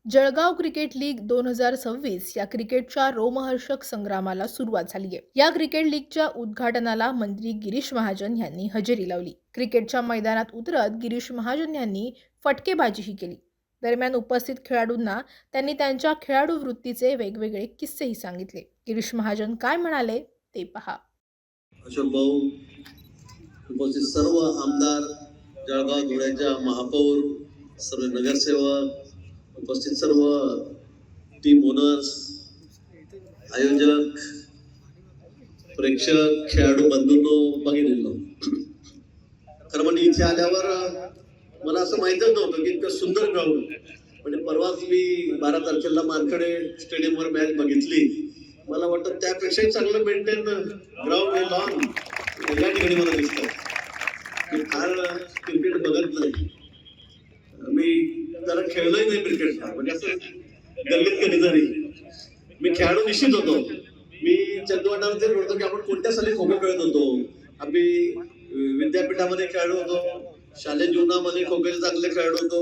Jalgaon cricket league 2026 या क्रिकेटच्या रोमहर्षक संग्रामाला सुरुवात झाली आहे। या क्रिकेट लीगच्या उद्घाटनाला मंत्री गिरीश महाजन यांनी हजेरी लावली। क्रिकेटच्या मैदानात उतरत गिरीश महाजन यांनी फटकेबाजीही केली। दरम्यान उपस्थित खेळाडूंना त्यांनी त्यांच्या खेळाडू वृत्तीचे वेगवेगळे किस्सेही सांगितले। गिरीश महाजन काय म्हणाले ते पहा। अशोक भाऊ, उपस्थित सर्व आमदार, जळगाव धुळ्याच्या महापौर, सर्व नगरसेवक, उपस्थित सर्व टीम ओनर्स, आयोजक, प्रेक्षक, खेळाडू बंधूंनो, भगिनींनो, खरं म्हणजे इथे आल्यावर मला असं माहितच नव्हतं की इतकं सुंदर ग्राउंड। म्हणजे परवाच मी 12 तारखेला मानखडे स्टेडियमवर मॅच बघितली। मला वाटतं त्यापेक्षाही चांगलं मेंटेन ग्राउंड हे लॉन या ठिकाणी मला दिसतं। मी फार क्रिकेट बघत नाही, मी जरा खेळलोही नाही क्रिकेट, म्हणजे असं गल्लीत कधीतरी। मी खेळाडू निश्चित होतो। मी चंदवाडामध्ये बोलतो की आपण कोणत्या साली खो खो खेळत होतो। आम्ही विद्यापीठामध्ये खेळलो होतो, शालेय जीवनामध्ये खो खोचे चांगले खेळाडू होतो।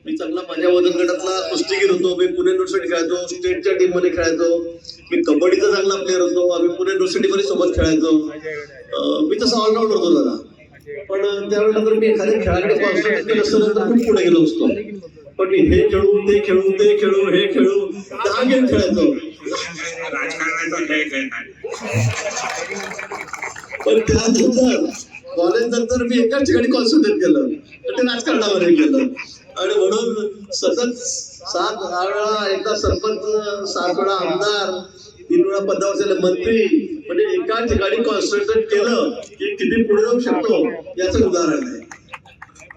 मी चांगला माझ्या वजन गटातला कुस्तीगीर होतो। मी पुणे युनिव्हर्सिटी खेळायचो, स्टेटच्या टीम मध्ये खेळायचो। मी कबड्डीचा चांगला प्लेअर होतो। आम्ही पुणे युनिव्हर्सिटी मध्ये सोबत खेळायचो। मी तसा ऑलराऊंडर होतो जरा, पण त्यावेळेला तर मी एखाद्या खेळाकडे कॉन्सन्ट्रेट केलं असतं तर खूप पुढे गेलो असतो। पण मी हे खेळू, ते खेळू, ते खेळू, हे खेळू, 10 गेम खेळायचो। पण त्यानंतर कॉलेज नंतर मी एकाच ठिकाणी कॉन्सन्ट्रेट केलं, तर ते राजकारणामध्ये गेलं। आणि म्हणून सतत 7 वेळा एकदा सरपंच, 7 वेळा आमदार, 3 वेळा पदावर मंत्री, म्हणजे एका ठिकाणी कॉन्सन्ट्रेट केलं की किती पुढे जाऊ शकतो याचं उदाहरण आहे।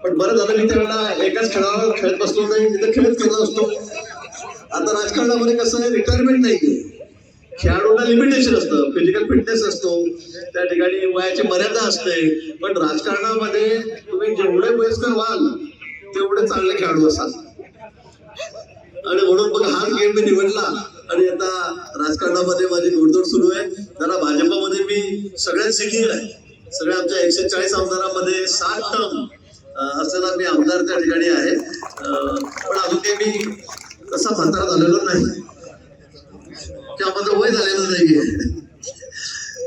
पण बरं झालं मी त्यावेळेला एकाच खेळावर खेळत बसलो नाही, तिथं खेळत करत असतो। आता राजकारणामध्ये कसं आहे, रिटायरमेंट नाहीये, खेळाडूंना लिमिटेशन असतं, फिजिकल फिटनेस असतो, त्या ठिकाणी वयाची मर्यादा असते। पण राजकारणामध्ये तुम्ही जेवढे वयस्कर व्हाल तेवढे चांगले खेळाडू असाल। आणि म्हणून मग हा गेम मी निवडला। आणि आता राजकारणामध्ये माझी घोडदौड सुरू आहे। जरा भाजपमध्ये मी सगळ्यात सिनियर आहे। सगळ्या आमच्या 140 आमदारांमध्ये 7 टर्म असलेला मी आमदार त्या ठिकाणी आहे। पण अजून काही मी तसा म्हातारा झालेलो नाही किंवा माझं वय झालेलं नाहीये,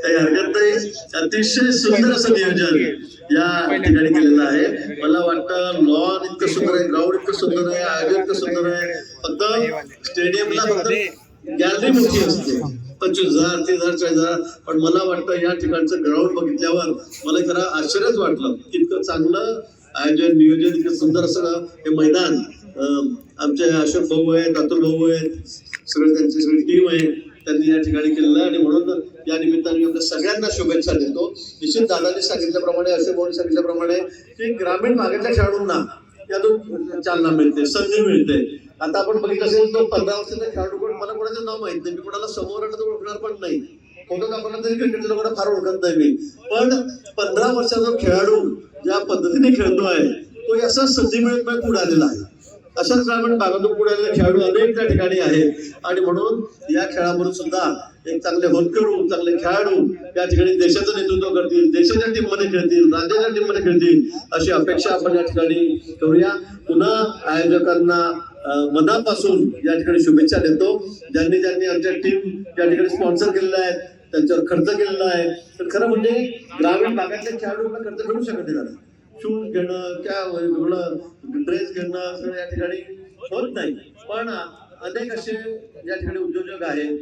काही हरकत नाही। अतिशय सुंदर असं नियोजन या ठिकाणी केलेलं आहे। मला वाटतं लॉन इतकं सुंदर आहे, ग्राउंड इतकं सुंदर आहे, आयोजन इतकं सुंदर आहे। फक्त स्टेडियमला फक्त गॅलरी मोठी असते, 25,000, 30,000, 40,000, पण मला वाटतं या ठिकाणचं ग्राउंड बघितल्यावर मला खरं आश्चर्यच वाटलं की इतकं चांगलं आयोजन, नियोजन, इतकं सुंदर असं हे मैदान। आमचे अशोक भाऊ आहेत, अतुल भाऊ आहेत, सगळे त्यांची सगळी टीम आहे, त्यांनी या ठिकाणी केलेलं आहे। आणि म्हणून या निमित्ताने मी सगळ्यांना शुभेच्छा देतो। निश्चित दादांनी सांगितल्याप्रमाणे, अशोक भाऊंनी सांगितल्याप्रमाणे की ग्रामीण भागातल्या खेळाडूंना यातून चालना मिळते, संधी मिळते। आता आपण बघितलं असेल तो 15 वर्षाचा खेळाडू कोण, मला कोणाचं नाव माहित नाही, मी कोणाला समोर ओळखणार पण नाही, फोटो दाखवला तरी क्रिकेट लोकांना फार ओळखत नाही मी। पण 15 वर्षाचा खेळाडू ज्या पद्धतीने खेळतोय तो असाच संधी मिळत नाही पुढे आलेला आहे। अशाच ग्रामीण भागातून पुढे आलेले खेळाडू अनेक त्या ठिकाणी आहेत। आणि म्हणून या खेळामधून सुद्धा एक चांगले होतकरू, चांगले खेळाडू या ठिकाणी देशाचं नेतृत्व करतील, देशाच्या टीम मध्ये खेळतील, राज्याच्या टीम मध्ये खेळतील, अशी अपेक्षा आपण या ठिकाणी करूया। पुन्हा आयोजकांना मनापासून या ठिकाणी शुभेच्छा देतो। ज्यांनी ज्यांनी आमच्या टीम या ठिकाणी स्पॉन्सर केलेल्या आहेत, त्यांच्यावर खर्च केलेला आहे। तर खरं म्हणजे ग्रामीण भागातल्या खेळाडूंना खर्च करू शकत नाही, शूज घेणं, क्या ड्रेस घेणं सगळं या ठिकाणी होत नाही। पण अनेक असे या ठिकाणी उद्योजक आहेत,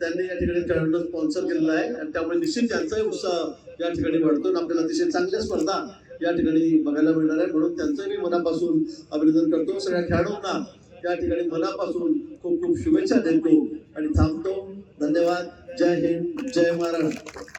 त्यांनी या ठिकाणी खेळाडूंना स्पॉन्सर केलेलं आहे। आणि त्यामुळे निश्चित त्यांचाही उत्साह या ठिकाणी वाढतो आणि आपल्याला अतिशय चांगल्या स्पर्धा या ठिकाणी बघायला मिळणार आहे। म्हणून त्यांचं मी मनापासून अभिनंदन करतो। सगळ्या खेळाडूंना या ठिकाणी मनापासून खूप खूप शुभेच्छा देतो आणि थांबतो। धन्यवाद। जय हिंद, जय महाराष्ट्र।